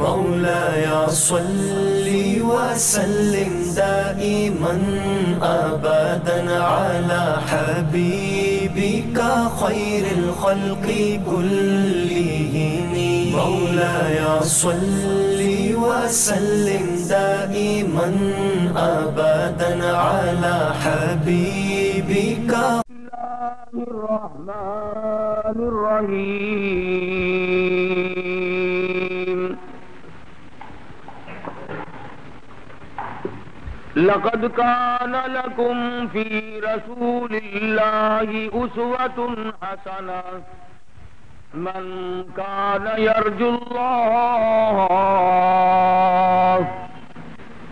مولاي صل وسلم دائما أبدا على حبيبك خير الخلق كلهم. مولاي صل وسلم دائما أبدا على حبيبك. الرحمن الرحيم. لقد كان لكم في رسول الله أسوة حسنة من كان يرجو الله.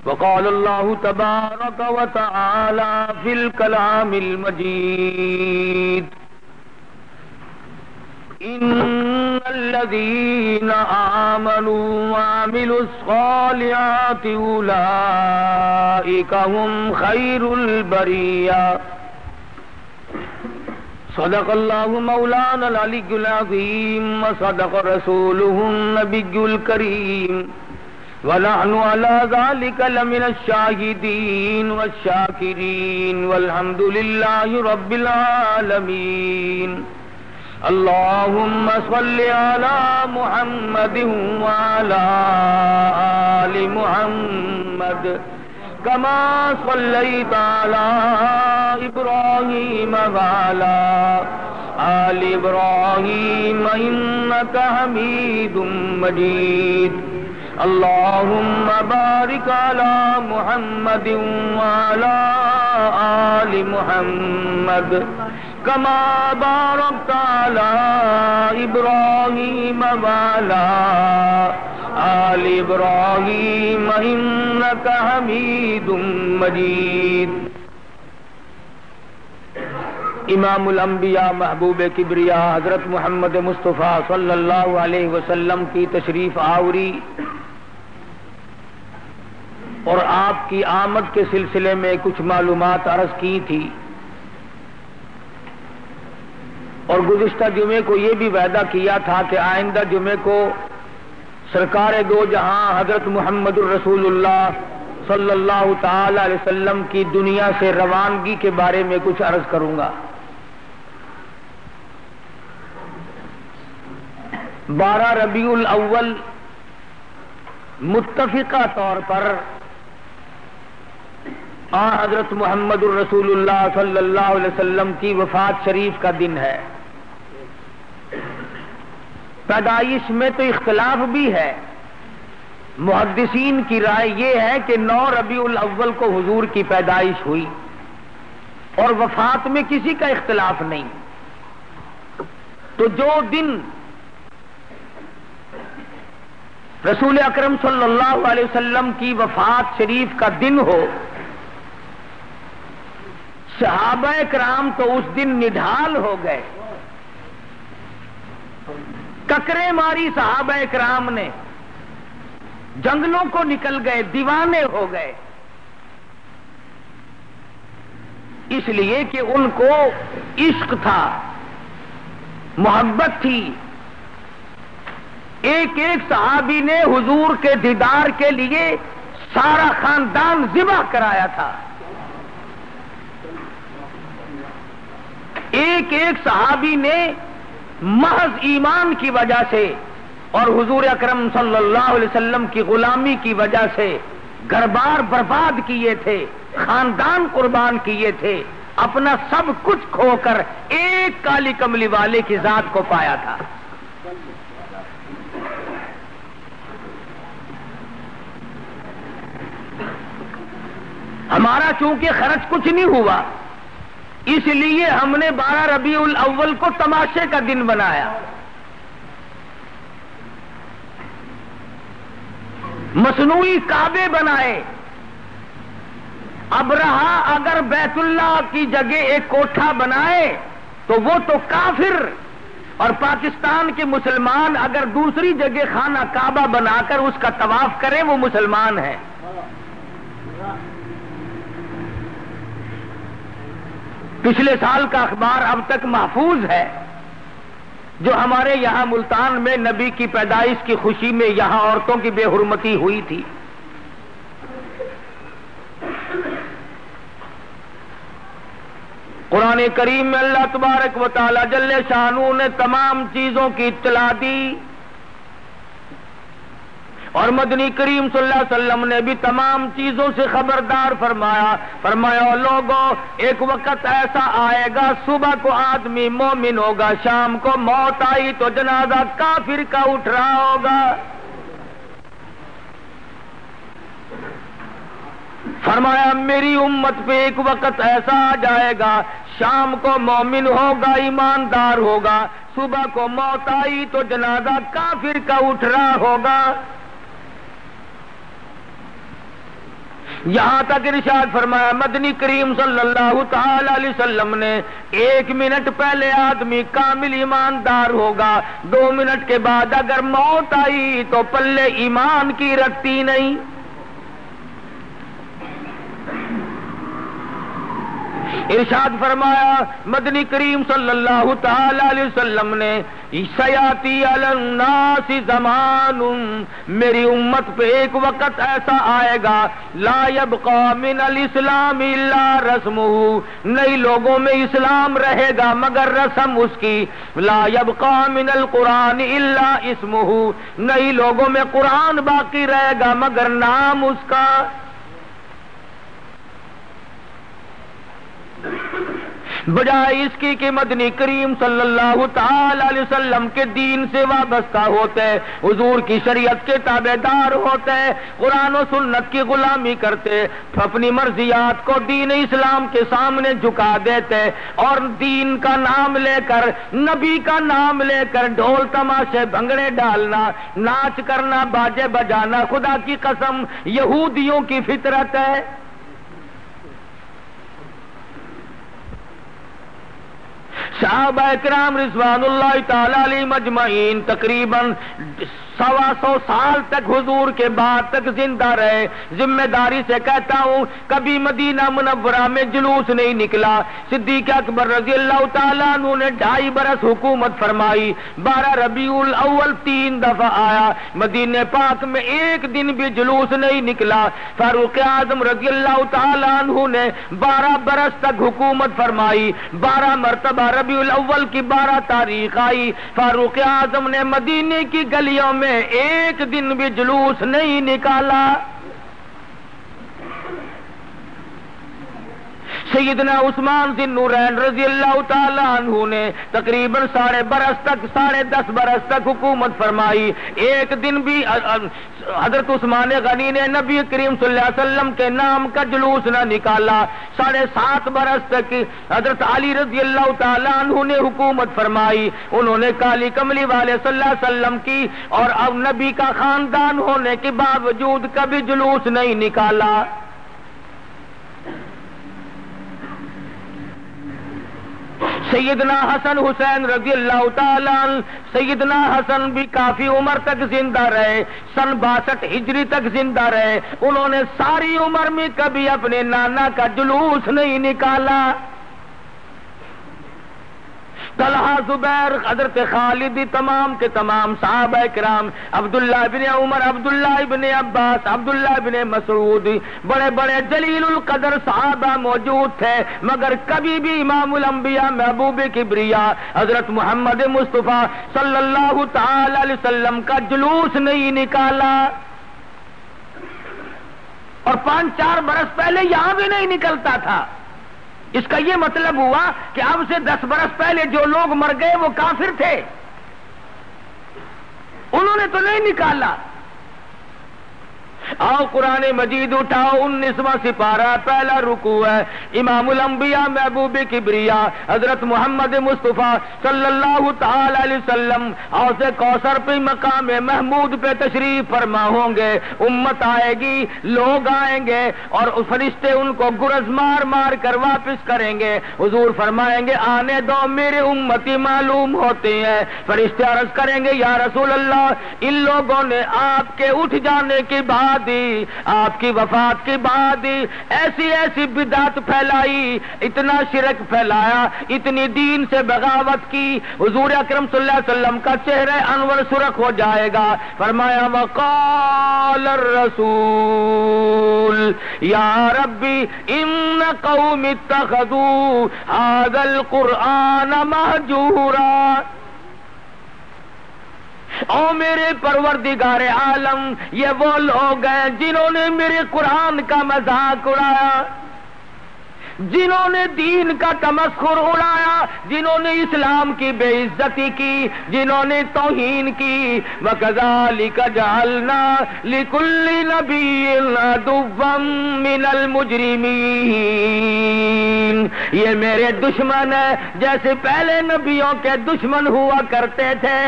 وقال الله تبارك وتعالى في الكلام المجيد: إن الذين آمنوا وعملوا الصالحات أولئك هم خير البرية. صدق الله مولانا العلي العظيم وصدق رسوله النبي الكريم ونحن على ذلك لمن الشاهدين والشاكرين والحمد لله رب العالمين. اللهم صل على محمد وعلى آل محمد كما صليت على إبراهيم وعلى آل إبراهيم إنك حميد مجيد. اللهم بارك على محمد وعلى آل محمد كما باركت على إبراهيم وعلى آل إبراهيم إنك حميد مجيد. امام الانبیاء محبوب کبریا حضرت محمد مصطفیٰ صلی اللہ علیہ وسلم کی تشریف آوری اور آپ کی آمد کے سلسلے میں کچھ معلومات عرض کی تھی، اور گزشتہ جمعے کو یہ بھی وعدہ کیا تھا کہ آئندہ جمعے کو سرکار دو جہاں حضرت محمد الرسول اللہ صلی اللہ تعالی علیہ وسلم کی دنیا سے روانگی کے بارے میں کچھ عرض کروں گا۔ 12 ربیع الاول متفقہ طور پر حضرت محمد الرسول اللہ صلی اللہ علیہ وسلم کی وفات شریف کا دن ہے۔ پیدائش میں تو اختلاف بھی ہے، محدثین کی رائے یہ ہے کہ 9 ربیع الاول کو حضور کی پیدائش ہوئی، اور وفات میں کسی کا اختلاف نہیں۔ تو جو دن رسول اکرم صلی اللہ علیہ وسلم کی وفات شریف کا دن ہو، صحابہ کرام تو اس دن نڈھال ہو گئے، ککریں ماری صحابہ کرام نے، جنگلوں کو نکل گئے، دیوانے ہو گئے، اس لیے کہ ان کو عشق تھا، محبت تھی۔ ایک ایک صحابی نے حضور کے دیدار کے لیے سارا خاندان ذبح کرایا تھا، ایک ایک صحابی نے محض ایمان کی وجہ سے اور حضور اکرم صلی اللہ علیہ وسلم کی غلامی کی وجہ سے گھر بار برباد کیے تھے، خاندان قربان کیے تھے، اپنا سب کچھ کھو کر ایک کالی کملی والے کی ذات کو پایا تھا۔ ہمارا چونکہ خرچ کچھ نہیں ہوا، اس لیے ہم نے 12 ربیع الاول کو تماشے کا دن بنایا۔ مصنوعی کعبے بنائے۔ ابرہہ اگر بیت اللہ کی جگہ ایک کوٹھا بنائے تو وہ تو کافر، اور پاکستان کے مسلمان اگر دوسری جگہ خانہ کعبہ بنا کر اس کا طواف کریں وہ مسلمان ہیں۔ پچھلے سال کا اخبار اب تک محفوظ ہے جو ہمارے یہاں ملتان میں نبی کی پیدائش کی خوشی میں یہاں عورتوں کی بے حرمتی ہوئی تھی، قرآن کریم میں اللہ تبارک و تعالی جل شانہ نے تمام چیزوں کی اطلاع دی، اور مدنی کریم صلی اللہ علیہ وسلم نے بھی تمام چیزوں سے خبردار فرمایا لوگوں ایک وقت ایسا آئے گا صبح کو آدمی مومن ہوگا، شام کو موت آئی تو جنازہ کافر کا اٹھ رہا ہوگا۔ فرمایا میری امت پہ ایک وقت ایسا آ جائے گا، شام کو مومن ہوگا، ایماندار ہوگا، صبح کو موت آئی تو جنازہ کافر کا اٹھ رہا ہوگا۔ یہاں تک ارشاد فرمایا مدنی کریم صلی اللہ تعالی علیہ وسلم نے 1 منٹ پہلے آدمی کامل ایماندار ہوگا، 2 منٹ کے بعد اگر موت آئی تو پلے ایمان کی رکھتی نہیں۔ ارشاد فرمایا مدنی کریم صلی اللہ تعالی علیہ وسلم نے سیاتی علی الناس زمان، میری امت پہ ایک وقت ایسا آئے گا لا یبقى من الاسلام الا رسمہ، نئی لوگوں میں اسلام رہے گا مگر رسم اس کی، لا یبقى من القرآن الا اسمہ، نئی لوگوں میں قرآن باقی رہے گا مگر نام اس کا۔ بجائے اس کی کہ مدنی کریم صلی اللہ تعالی علیہ وسلم کے دین سے وابستہ ہوتے، حضور کی شریعت کے تابع دار ہوتے، قرآن و سنت کی غلامی کرتے، اپنی مرضیات کو دین اسلام کے سامنے جھکا دیتے، اور دین کا نام لے کر، نبی کا نام لے کر ڈھول تماشے بھنگڑے ڈالنا، ناچ کرنا، باجے بجانا خدا کی قسم یہودیوں کی فطرت ہے۔ صحابہ کرام رضوان اللہ تعالی علیہم اجمعین تقریباً 125 سال تک حضور کے بعد تک زندہ رہے۔ ذمہ داری سے کہتا ہوں کبھی مدینہ منورہ میں جلوس نہیں نکلا۔ صدیق اکبر رضی اللہ تعالیٰ عنہ نے 2.5 برس حکومت فرمائی، 12 ربیع الاول 3 دفعہ آیا، مدینہ پاک میں ایک دن بھی جلوس نہیں نکلا۔ فاروق اعظم رضی اللہ تعالیٰ عنہ نے 12 برس تک حکومت فرمائی، 12 مرتبہ ربیع الاول کی 12 تاریخ آئی، فاروق اعظم نے مدینے کی گلیوں میں ایک دن بھی جلوس نہیں نکالا۔ سیدنا عثمان ذی النورین رضی اللہ تعالیٰ عنہ نے تقریباً 10.5 برس تک حکومت فرمائی، ایک دن بھی حضرت عثمان غنی نے نبی کریم صلی اللہ علیہ وسلم کے نام کا جلوس نہ نکالا۔ 7.5 برس تک حضرت علی رضی اللہ تعالیٰ عنہ نے حکومت فرمائی، انہوں نے کالی کملی والے صلی اللہ علیہ وسلم کی اور اب نبی کا خاندان ہونے کے باوجود کبھی جلوس نہیں نکالا۔ سیدنا حسن حسین رضی اللہ تعالیٰ عنہ، سیدنا حسن بھی کافی عمر تک زندہ رہے، سن 62 ہجری تک زندہ رہے، انہوں نے ساری عمر میں کبھی اپنے نانا کا جلوس نہیں نکالا۔ طلحہ زبیر حضرت خالد تمام کے تمام صحابہ کرام، عبداللہ ابن عمر، عبداللہ ابن عباس، عبداللہ ابن مسعود، بڑے بڑے جلیل القدر صحابہ موجود تھے، مگر کبھی بھی امام الانبیاء محبوب کبریا حضرت محمد مصطفیٰ صلی اللہ تعالی علیہ وسلم کا جلوس نہیں نکالا، اور 5-4 برس پہلے یہاں بھی نہیں نکلتا تھا۔ اس کا یہ مطلب ہوا کہ اب سے 10 برس پہلے جو لوگ مر گئے وہ کافر تھے، انہوں نے تو نہیں نکالا۔ آؤ قرآن مجید اٹھاؤ، 19واں سپارہ، پہلا رکوع ہے، امام الانبیاء محبوب کبریا حضرت محمد مصطفیٰ صلی اللہ تعالی علیہ وسلم حوض کوثر پہ مقام محمود پہ تشریف فرما ہوں گے، امت آئے گی، لوگ آئیں گے اور فرشتے ان کو گرز مار مار کر واپس کریں گے، حضور فرمائیں گے آنے دو میرے امتی معلوم ہوتے ہیں، فرشتے عرض کریں گے یا رسول اللہ ان لوگوں نے آپ کے اٹھ جانے کے بعد بعد آپ کی وفات کے بعد ایسی ایسی بدعت پھیلائی، اتنا شرک پھیلایا، اتنی دین سے بغاوت کی، حضور اکرم صلی اللہ علیہ وسلم کا چہرہ انور سرخ ہو جائے گا۔ فرمایا وقال الرسول یا ربی ان قوم اتخذوا هذا القرآن مہجورا، او میرے پروردگار عالم، یہ وہ لوگ ہیں جنہوں نے میرے قرآن کا مذاق اڑایا، جنہوں نے دین کا تمسخر اڑایا، جنہوں نے اسلام کی بے عزتی کی، جنہوں نے توہین کی۔ وَكَذَلِكَ جَعَلْنَا لِكُلِّ نَبِيٍّ عَدُوًّا مِّنَ الْمُجْرِمِينَ، یہ میرے دشمن ہیں جیسے پہلے نبیوں کے دشمن ہوا کرتے تھے۔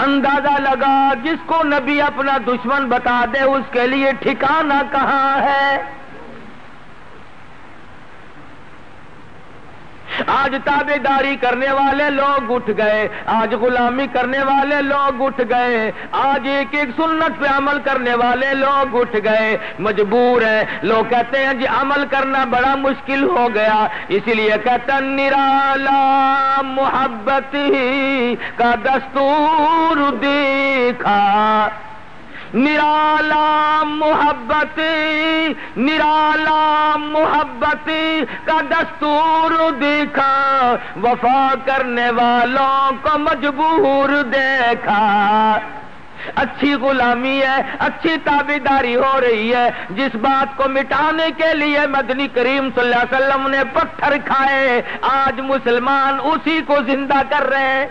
اندازہ لگا جس کو نبی اپنا دشمن بتا دے اس کے لیے ٹھکانہ کہاں ہے۔ آج تابع داری کرنے والے لوگ اٹھ گئے، آج غلامی کرنے والے لوگ اٹھ گئے، آج ایک ایک سنت پہ عمل کرنے والے لوگ اٹھ گئے، مجبور ہیں۔ لوگ کہتے ہیں جی عمل کرنا بڑا مشکل ہو گیا، اسی لیے کہتے ہیں نرالا محبت کا دستور دیکھا، نرالا محبت، نرالا محبت کا دستور دیکھا، وفا کرنے والوں کو مجبور دیکھا۔ اچھی غلامی ہے، اچھی تابعداری ہو رہی ہے، جس بات کو مٹانے کے لیے مدنی کریم صلی اللہ علیہ وسلم نے پتھر کھائے، آج مسلمان اسی کو زندہ کر رہے ہیں۔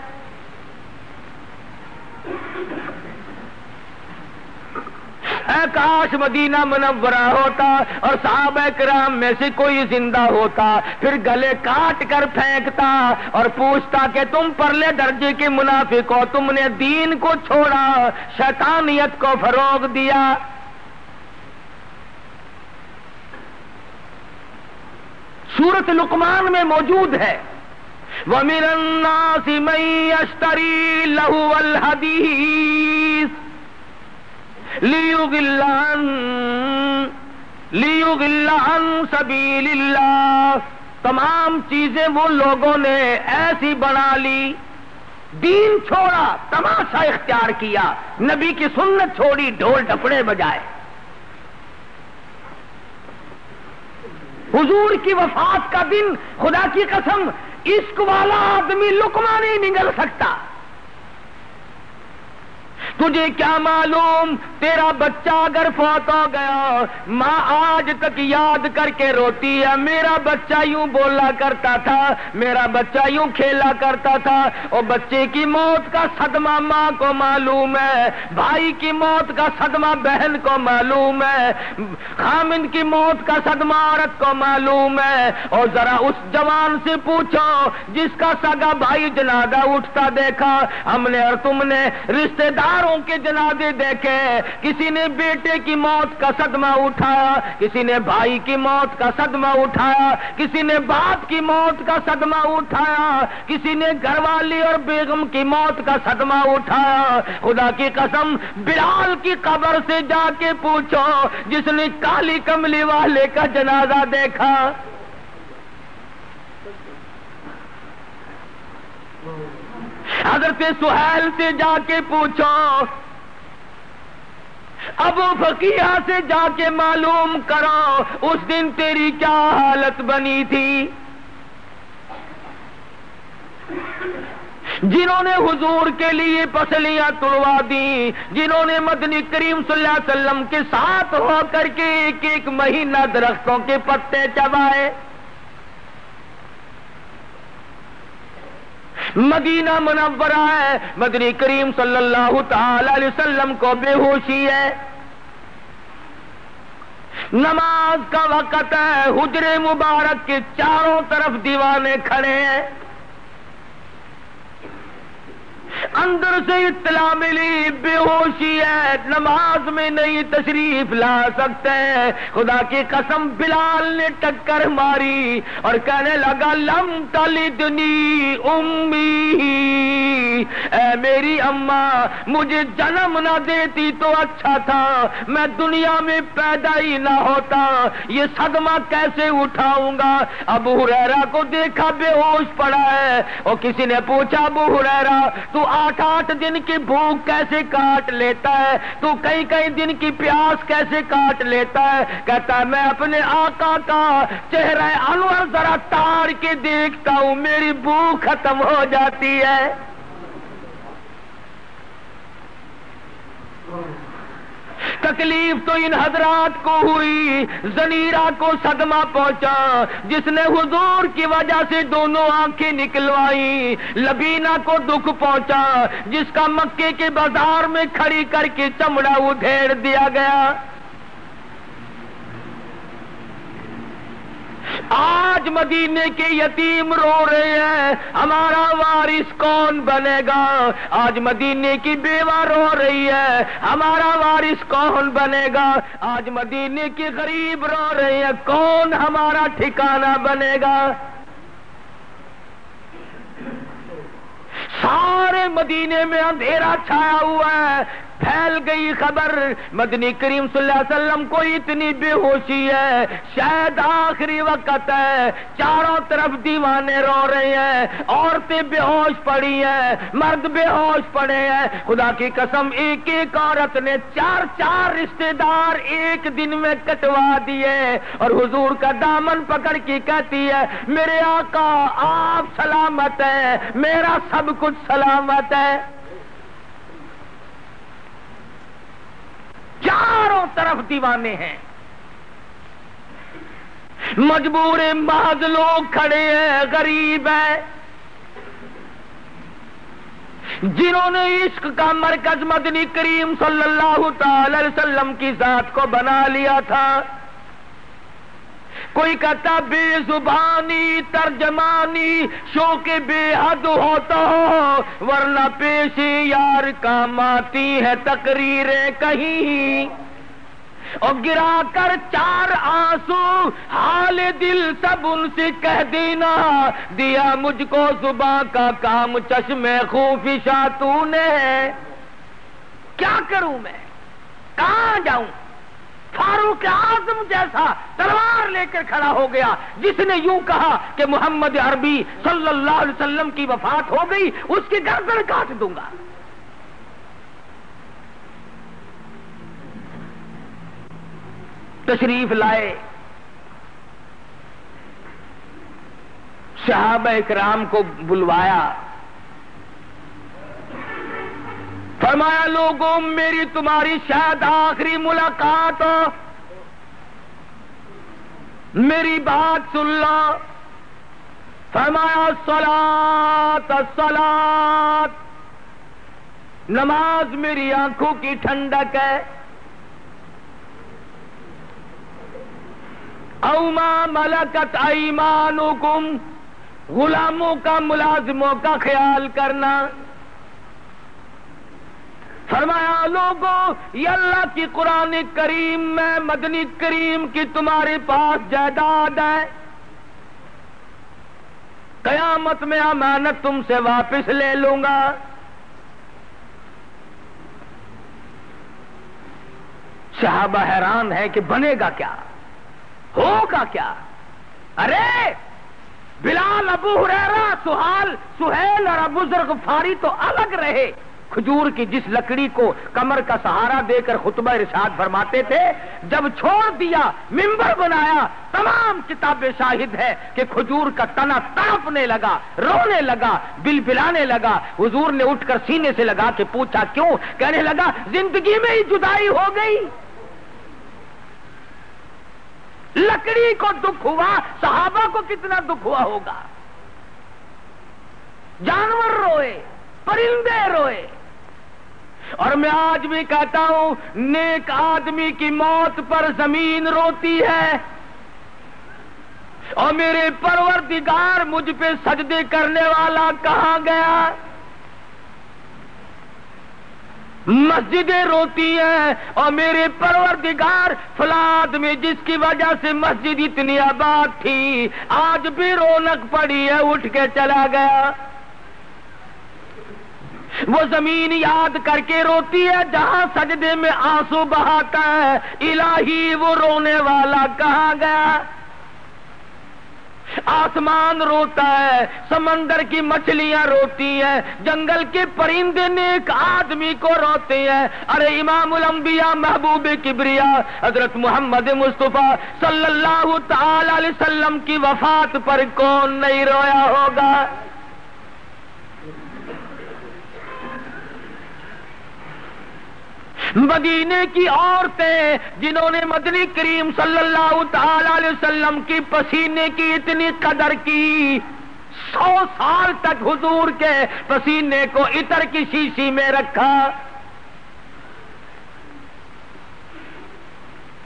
اے کاش مدینہ منورہ ہوتا اور صحابہ کرام میں سے کوئی زندہ ہوتا، پھر گلے کاٹ کر پھینکتا اور پوچھتا کہ تم پرلے درجے کے منافق ہو، تم نے دین کو چھوڑا، شیطانیت کو فروغ دیا۔ سورۃ لقمان میں موجود ہے وَمِنَ النَّاسِ مَن يَشْتَرِي لَهْوَ الْحَدِيثِ لِيُضِلَّ عَن سَبِيلِ اللَّهِ۔ تمام چیزیں وہ لوگوں نے ایسی بنا لی، دین چھوڑا، تماشا اختیار کیا، نبی کی سنت چھوڑی، ڈھول ڈپڑے بجائے۔ حضور کی وفات کا دن خدا کی قسم عشق والا آدمی لقمہ نہیں نگل سکتا۔ تجھے کیا معلوم تیرا بچہ اگر فوت ہو گیا، ماں آج تک یاد کر کے روتی ہے، میرا بچہ یوں بولا کرتا تھا، میرا بچہ یوں کھیلا کرتا تھا۔ اور بچے کی موت کا صدمہ ماں کو معلوم ہے، بھائی کی موت کا صدمہ بہن کو معلوم ہے، خامند کی موت کا صدمہ عورت کو معلوم ہے۔ اور ذرا اس جوان سے پوچھو جس کا سگا بھائی جنازہ اٹھتا دیکھا ہم نے اور تم نے، رشتہ داروں کے جنازے دیکھے، کسی نے بیٹے کی موت کا صدمہ اٹھایا، کسی نے بھائی کی موت کا صدمہ اٹھایا، کسی نے باپ کی موت کا صدمہ اٹھایا، کسی نے گھر والی اور بیگم کی موت کا صدمہ اٹھایا۔ خدا کی قسم بلال کی قبر سے جا کے پوچھو جس نے کالی کملی والے کا جنازہ دیکھا۔ حضرت سہیل سے جا کے پوچھو، ابو فقیہ سے جا کے معلوم کرو اس دن تیری کیا حالت بنی تھی۔ جنہوں نے حضور کے لیے پسلیاں توڑوا دی، جنہوں نے مدنی کریم صلی اللہ علیہ وسلم کے ساتھ ہو کر کے ایک ایک مہینہ درختوں کے پتے چبائے۔ مدینہ منورہ ہے، مدنی کریم صلی اللہ تعالی علیہ وسلم کو بے ہوشی ہے، نماز کا وقت ہے، حجرے مبارک کے چاروں طرف دیوانے کھڑے ہیں۔ اندر سے اطلاع ملی بے ہوشی ہے، نماز میں نہیں تشریف لا سکتے۔ خدا کی قسم بلال نے ٹکر ماری اور کہنے لگا لم تلدنی امی، اے میری اماں مجھے جنم نہ دیتی تو اچھا تھا، میں دنیا میں پیدا ہی نہ ہوتا، یہ صدمہ کیسے اٹھاؤں گا۔ ابو ہریرہ کو دیکھا بے ہوش پڑا ہے، اور کسی نے پوچھا ابو ہریرہ تو 8 دن کی بھوک کیسے کاٹ لیتا ہے، تو کئی دن کی پیاس کیسے کاٹ لیتا ہے؟ کہتا ہے میں اپنے آقا کا چہرہ انور ذرا تار کے دیکھتا ہوں، میری بھوک ختم ہو جاتی ہے۔ تکلیف تو ان حضرات کو ہوئی، زنیرہ کو صدمہ پہنچا جس نے حضور کی وجہ سے دونوں آنکھیں نکلوائی، لبینہ کو دکھ پہنچا جس کا مکے کے بازار میں کھڑی کر کے چمڑا ادھیڑ دیا گیا۔ آج مدینے کے یتیم رو رہے ہیں ہمارا وارث کون بنے گا، آج مدینے کی بیوہ رو رہی ہے ہمارا وارث کون بنے گا، آج مدینے کی غریب رو رہے ہیں کون ہمارا ٹھکانہ بنے گا۔ سارے مدینے میں اندھیرا چھایا ہوا ہے، پھیل گئی خبر مدنی کریم صلی اللہ علیہ وسلم کو اتنی بے ہوشی ہے، شاید آخری وقت ہے، چاروں طرف دیوانے رو رہے ہیں، عورتیں بے ہوش پڑی ہیں، مرد بے ہوش پڑے ہیں۔ خدا کی قسم ایک عورت نے 4 رشتہ دار ایک دن میں کٹوا دیے اور حضور کا دامن پکڑ کے کہتی ہے میرے آقا آپ سلامت ہیں، میرا سب کچھ سلامت ہے۔ چاروں طرف دیوانے ہیں، مجبور محض لوگ کھڑے ہیں، غریب ہیں، جنہوں نے عشق کا مرکز مدنی کریم صلی اللہ تعالی علیہ وسلم کی ذات کو بنا لیا تھا۔ کوئی کہتا بے زبانی ترجمانی شوق بے حد ہوتا ہو، ورنہ پیش یار کام آتی ہے تقریریں کہیں، اور گرا کر 4 آنسو حال دل سب ان سے کہہ دینا، دیا مجھ کو زباں کا کام چشمے خوفشا تو نے، کیا کروں میں، کہاں جاؤں؟ فاروق اعظم جیسا تلوار لے کر کھڑا ہو گیا جس نے یوں کہا کہ محمد عربی صلی اللہ علیہ وسلم کی وفات ہو گئی، اس کی گردن کاٹ دوں گا۔ تشریف لائے، صحابہ اکرام کو بلوایا، فرمایا لوگوں میری تمہاری شاید آخری ملاقات ہو، میری بات سن لو۔ فرمایا الصلاۃ الصلاۃ، نماز میری آنکھوں کی ٹھنڈک ہے، او ما ملکت ایمانکم، غلاموں کا ملازموں کا خیال کرنا۔ فرمایا لوگوں یہ اللہ کی قرآن کریم میں مدنی کریم کی تمہارے پاس جائیداد ہے، قیامت میں امانت تم سے واپس لے لوں گا۔ صحابہ حیران ہے کہ بنے گا کیا، ہوگا کیا؟ ارے بلال، ابو ہریرہ، سہیل اور ابو ذر غفاری تو الگ رہے، کھجور کی جس لکڑی کو کمر کا سہارا دے کر خطبہ ارشاد فرماتے تھے، جب چھوڑ دیا منبر بنایا، تمام کتابیں شاہد ہے کہ کھجور کا تنا تڑپنے لگا، رونے لگا، بلبلانے لگا۔ حضور نے اٹھ کر سینے سے لگا کے پوچھا کیوں؟ کہنے لگا زندگی میں ہی جدائی ہو گئی، لکڑی کو دکھ ہوا، صحابہ کو کتنا دکھ ہوا ہوگا، جانور روئے، پرندے روئے۔ اور میں آج بھی کہتا ہوں نیک آدمی کی موت پر زمین روتی ہے، اور میرے پروردگار مجھ پہ سجدے کرنے والا کہاں گیا؟ مسجدیں روتی ہیں، اور میرے پروردگار فلاد میں جس کی وجہ سے مسجد اتنی آباد تھی آج بھی رونق پڑی ہے، اٹھ کے چلا گیا۔ وہ زمین یاد کر کے روتی ہے جہاں سجدے میں آنسو بہاتا ہے، الہی وہ رونے والا کہاں گیا؟ آسمان روتا ہے، سمندر کی مچھلیاں روتی ہیں، جنگل کے پرندے نیک آدمی کو روتے ہیں۔ ارے امام الانبیاء محبوب کبریا حضرت محمد مصطفیٰ صلی اللہ تعالی علیہ وسلم کی وفات پر کون نہیں رویا ہوگا؟ مدینے کی عورتیں جنہوں نے مدنی کریم صلی اللہ تعالی علیہ وسلم کی پسینے کی اتنی قدر کی، 100 سال تک حضور کے پسینے کو عطر کی شیشی میں رکھا۔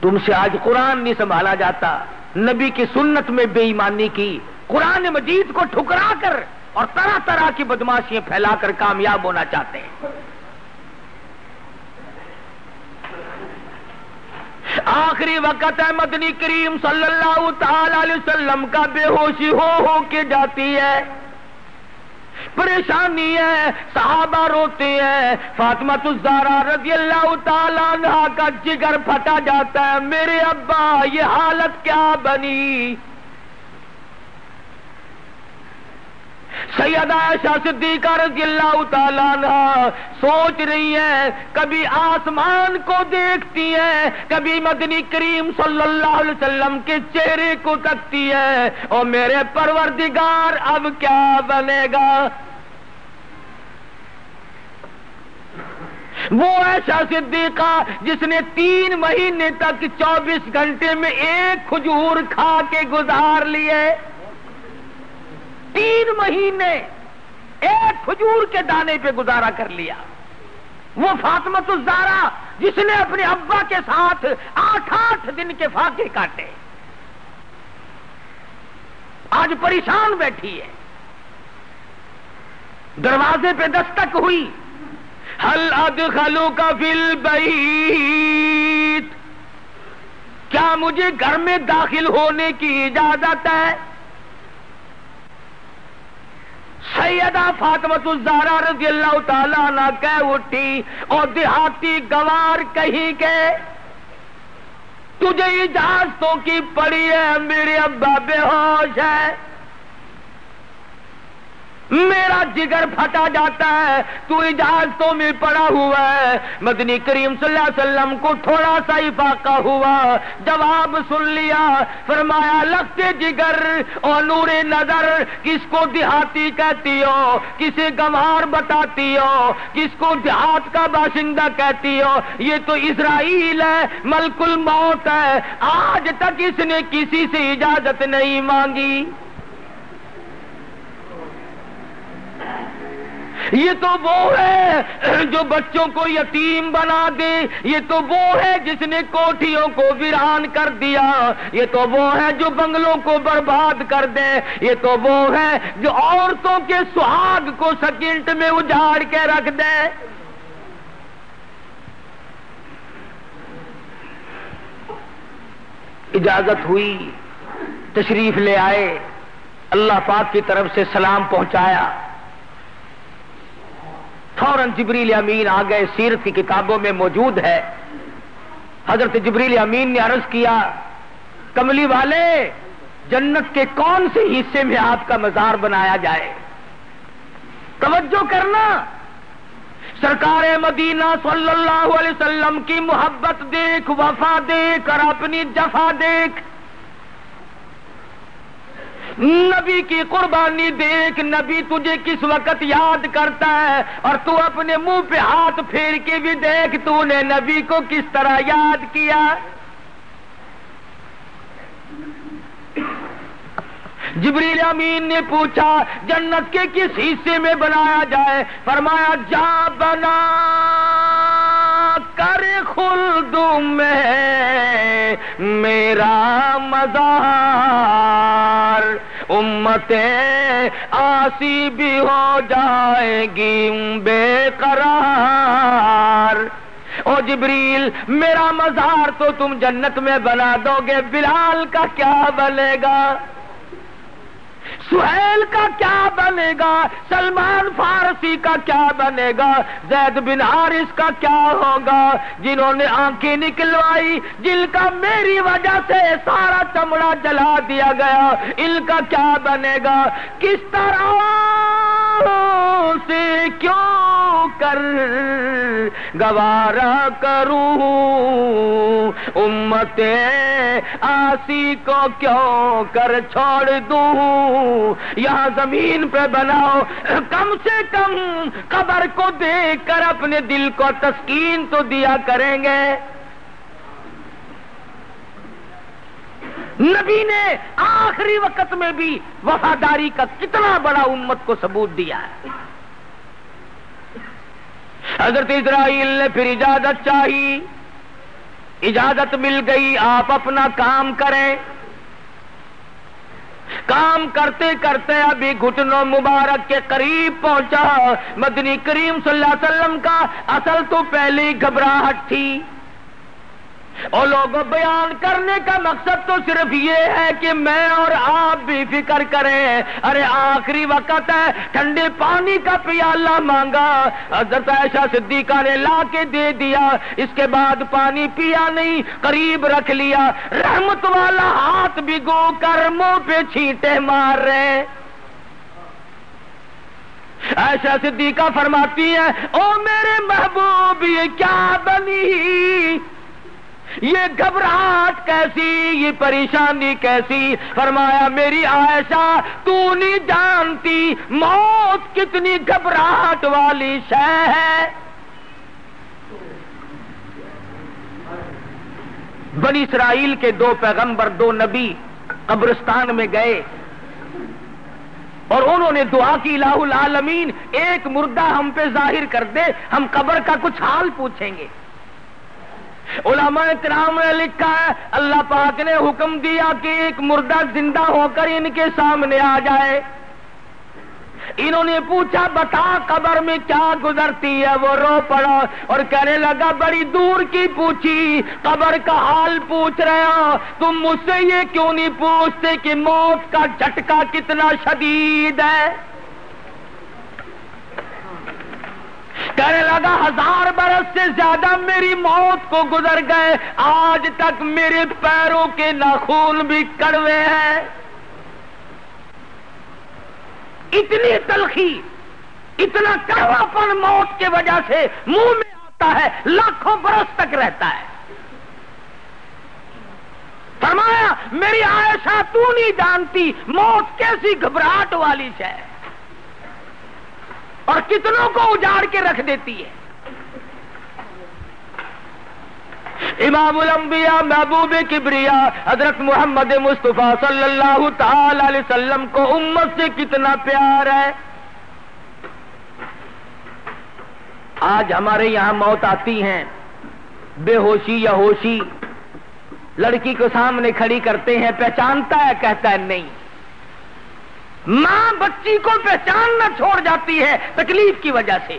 تم سے آج قرآن نہیں سنبھالا جاتا، نبی کی سنت میں بے ایمانی کی، قرآن مجید کو ٹھکرا کر اور طرح طرح کی بدماشیاں پھیلا کر کامیاب ہونا چاہتے ہیں۔ آخری وقت ہے، مدنی کریم صلی اللہ تعالی علیہ وسلم کا بے ہوشی ہو کے جاتی ہے، پریشانی ہے، صحابہ روتے ہیں، فاطمہ الزہرا رضی اللہ تعالی عنہا کا جگر پھٹا جاتا ہے، میرے ابا یہ حالت کیا بنی؟ سیدہ عائشہ صدیقہ رضی اللہ تعالیٰ عنہا سوچ رہی ہیں، کبھی آسمان کو دیکھتی ہیں، کبھی مدنی کریم صلی اللہ علیہ وسلم کے چہرے کو تکتی ہے، اور میرے پروردگار اب کیا بنے گا؟ وہ عائشہ صدیقہ جس نے 3 مہینے تک 24 گھنٹے میں ایک کھجور کھا کے گزار لیے، 3 مہینے ایک کھجور کے دانے پہ گزارا کر لیا۔ وہ فاطمہ الزہرا جس نے اپنے ابا کے ساتھ 8 دن کے فاقے کاٹے، آج پریشان بیٹھی ہے۔ دروازے پہ دستک ہوئی، ہل ادخلوک فی البیت، کیا مجھے گھر میں داخل ہونے کی اجازت ہے؟ سیدہ فاطمہ الزہرا رضی اللہ تعالیٰ عنہ کہہ اٹھی، اور دیہاتی گوار کہیں کہ تجھے اجازتوں کی پڑی ہے، میرے ابا بے ہوش ہے، میرا جگر پھٹا جاتا ہے، تو اجازتوں میں پڑا ہوا ہے۔ مدنی کریم صلی اللہ علیہ وسلم کو تھوڑا سا افاقہ ہوا، جواب سن لیا، فرمایا لگتے جگر اور نور نظر کس کو دیہاتی کہتی ہو، کسے گنوار بتاتی ہو، کس کو دیہات کا باشندہ کہتی ہو؟ یہ تو اسرائیل ہے، ملک الموت ہے، آج تک اس نے کسی سے اجازت نہیں مانگی۔ یہ تو وہ ہے جو بچوں کو یتیم بنا دے، یہ تو وہ ہے جس نے کوٹھیوں کو ویران کر دیا، یہ تو وہ ہے جو بنگلوں کو برباد کر دے، یہ تو وہ ہے جو عورتوں کے سہاگ کو سیکنڈ میں اجاڑ کے رکھ دے۔ اجازت ہوئی، تشریف لے آئے، اللہ پاک کی طرف سے سلام پہنچایا، فوراً جبریل امین آ گئے، سیرت کی کتابوں میں موجود ہے۔ حضرت جبریل امین نے عرض کیا، کملی والے جنت کے کون سے حصے میں آپ کا مزار بنایا جائے؟ توجہ کرنا، سرکار مدینہ صلی اللہ علیہ وسلم کی محبت دیکھ، وفا دیکھ اور اپنی جفا دیکھ، نبی کی قربانی دیکھ، نبی تجھے کس وقت یاد کرتا ہے، اور تو اپنے منہ پہ ہاتھ پھیر کے بھی دیکھ تو نے نبی کو کس طرح یاد کیا۔ جبریل امین نے پوچھا جنت کے کس حصے میں بنایا جائے؟ فرمایا جا بنا کر خلد میں میرا مزار، امتیں آسی بھی ہو جائے گی بے قرار، جبریل میرا مزار تو تم جنت میں بنا دو گے، بلال کا کیا بنے گا، سہیل کا کیا بنے گا، سلمان فارسی کا کیا بنے گا، زید بن حارث کا کیا ہوگا، جنہوں نے آنکھیں نکلوائی، جن کا میری وجہ سے سارا چمڑا جلا دیا گیا، ان کا کیا بنے گا، کس طرح سے کیوں کر گوارا کروں، امت آسی کو کیوں کر چھوڑ دوں، یہاں زمین پہ بناؤ، کم سے کم قبر کو دیکھ کر اپنے دل کو تسکین تو دیا کریں گے۔ نبی نے آخری وقت میں بھی وفاداری کا کتنا بڑا امت کو ثبوت دیا ہے۔ حضرت اسرائیل نے پھر اجازت چاہی، اجازت مل گئی، آپ اپنا کام کریں۔ کام کرتے کرتے ابھی گھٹنوں مبارک کے قریب پہنچا مدنی کریم صلی اللہ علیہ وسلم کا، اصل تو پہلی گھبراہٹ تھی، اور لوگوں بیان کرنے کا مقصد تو صرف یہ ہے کہ میں اور آپ بھی فکر کریں، ارے آخری وقت ہے، ٹھنڈے پانی کا پیالہ مانگا، حضرت عائشہ صدیقہ نے لا کے دے دیا، اس کے بعد پانی پیا نہیں، قریب رکھ لیا، رحمت والا ہاتھ بھگو کر منہ پہ چھینٹے مار رہے۔ عائشہ صدیقہ فرماتی ہیں، او میرے محبوب یہ کیا بنی، یہ گھبراہٹ کیسی، یہ پریشانی کیسی؟ فرمایا میری عائشہ تو نہیں جانتی موت کتنی گھبراہٹ والی شے ہے۔ بنی اسرائیل کے دو پیغمبر، دو نبی قبرستان میں گئے اور انہوں نے دعا کی، الہ العالمین ایک مردہ ہم پہ ظاہر کر دے، ہم قبر کا کچھ حال پوچھیں گے۔ علماء کرام نے لکھا ہے اللہ پاک نے حکم دیا کہ ایک مردہ زندہ ہو کر ان کے سامنے آ جائے۔ انہوں نے پوچھا بتا قبر میں کیا گزرتی ہے، وہ رو پڑا اور کہنے لگا بڑی دور کی پوچھی، قبر کا حال پوچھ رہے ہو، تم مجھ سے یہ کیوں نہیں پوچھتے کہ موت کا جھٹکا کتنا شدید ہے؟ کہنے لگا 1000 برس سے زیادہ میری موت کو گزر گئے، آج تک میرے پیروں کے ناخن بھی کڑوے ہیں۔ اتنی تلخی، اتنا کڑوا پن موت کی وجہ سے منہ میں آتا ہے، لاکھوں برس تک رہتا ہے۔ فرمایا میری عائشہ تو نہیں جانتی موت کیسی گھبراہٹ والی ہے اور کتنوں کو اجاڑ کے رکھ دیتی ہے۔ امام الانبیاء محبوب کبریا حضرت محمد مصطفیٰ صلی اللہ تعالی علیہ وسلم کو امت سے کتنا پیار ہے۔ آج ہمارے یہاں موت آتی ہیں، بے ہوشی یا ہوشی، لڑکی کو سامنے کھڑی کرتے ہیں، پہچانتا ہے، کہتا ہے نہیں۔ ماں بچی کو پہچاننا چھوڑ جاتی ہے تکلیف کی وجہ سے،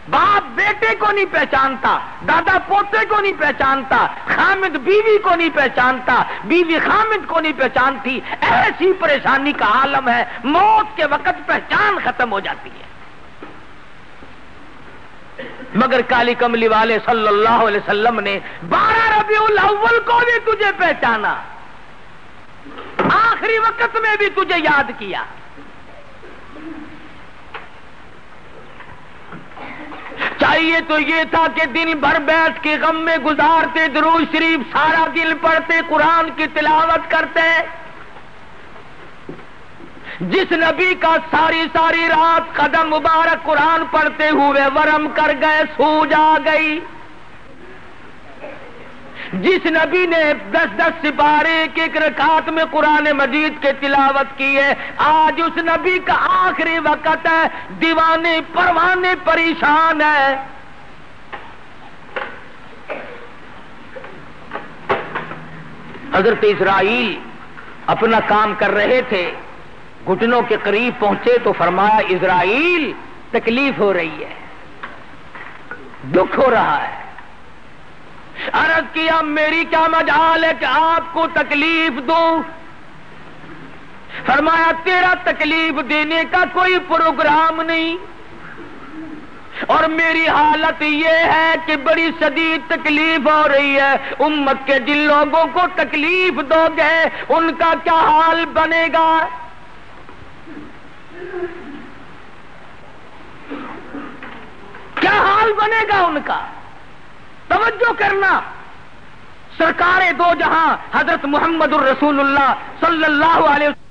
باپ بیٹے کو نہیں پہچانتا، دادا پوتے کو نہیں پہچانتا، خامد بیوی کو نہیں پہچانتا، بیوی خامد کو نہیں پہچانتی، ایسی پریشانی کا عالم ہے، موت کے وقت پہچان ختم ہو جاتی ہے۔ مگر کالی کملی والے صلی اللہ علیہ وسلم نے 12 ربیع الاول کو بھی تجھے پہچانا، آخری وقت میں بھی تجھے یاد کیا۔ چاہیے تو یہ تھا کہ دن بھر بیٹھ کے غم میں گزارتے، درود شریف سارا دن پڑھتے، قرآن کی تلاوت کرتے۔ جس نبی کا ساری ساری رات قدم مبارک قرآن پڑھتے ہوئے ورم کر گئے، سوج آ گئی۔ جس نبی نے 10 سپارے ایک رکعت میں قرآن مجید کے تلاوت کی ہے، آج اس نبی کا آخری وقت ہے، دیوانے پروانے پریشان ہے۔ حضرت اسرائیل اپنا کام کر رہے تھے، گھٹنوں کے قریب پہنچے تو فرمایا اسرائیل تکلیف ہو رہی ہے، دکھ ہو رہا ہے، عرض کیا میری کیا مجال ہے کہ آپ کو تکلیف دوں؟ فرمایا تیرا تکلیف دینے کا کوئی پروگرام نہیں، اور میری حالت یہ ہے کہ بڑی شدید تکلیف ہو رہی ہے، امت کے جن لوگوں کو تکلیف دو گے ان کا کیا حال بنے گا؟ کیا حال بنے گا ان کا؟ توجہ کرنا، سرکار دو جہاں حضرت محمد الرسول اللہ صلی اللہ علیہ وسلم